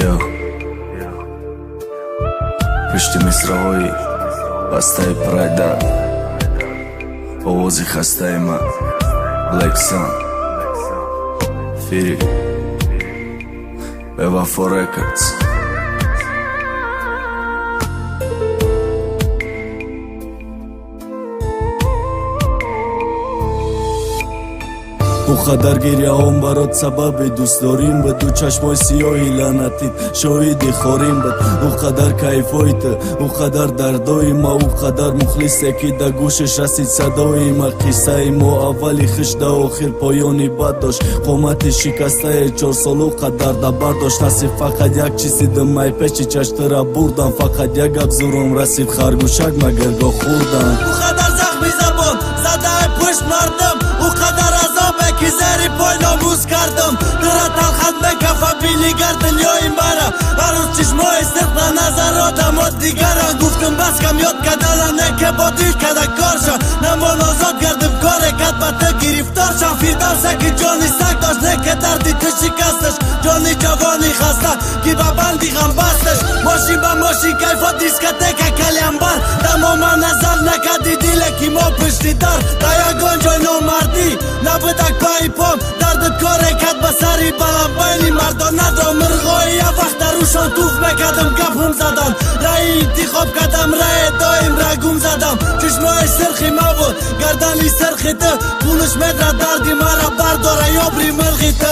Yo пишти мисраҳои бастаи прайда овози хастаи ман Black Sun Фири Бевафо Records قدر گریه‌ام برات سبب دوست داریم بود دو چشمای سیاهی لعنتیت شاهدی خوریم بود او قدر کیفایت او قدر دردای ما او قدر مخلصه که در گوشش رسید صدای ما قصه ما اولی خش در آخر پایانی بد داشت قامت شکسته 4 سال و قدر در برداشت نصیب فقط یک چیزی دمای پیچی چشته را بردم فقط یک ابزورم رسید خرگوشک مگر گاه خوردم او قدر زخمی زبان زده پشت مردم او قدر عذابه که زری پای ناموز کردم درا تلخت مکفه بینیگر دنیای مرا هر روز چشمای صدق نظراتم و دیگرم گفتم بس کم یاد کدنه که با دیش کده کار شد نمان آزاد گردم کاره کد با تو گریفتار شد فیدرسه که جانی سک داشت نه که دردی تو شکستش جانی جوانی خسته که با بندی غم بستش ماشین با ماشین کیفا دیسکتک کلیم بر تمام نظر نکدی دیله که ما پشتی دار دایگان جای نامردی نبودک پای پام درد کاره کد بسری بلم بینی مردان ندرا مرغای یه وقت روشان توف بکدم گفم زدم رای انتخاب کدم رای دایم رگوم زدم چشمای سرخی ما بود گردنی سرخی تو پولش مدر دردی مرا برداره یا بری مرغی تو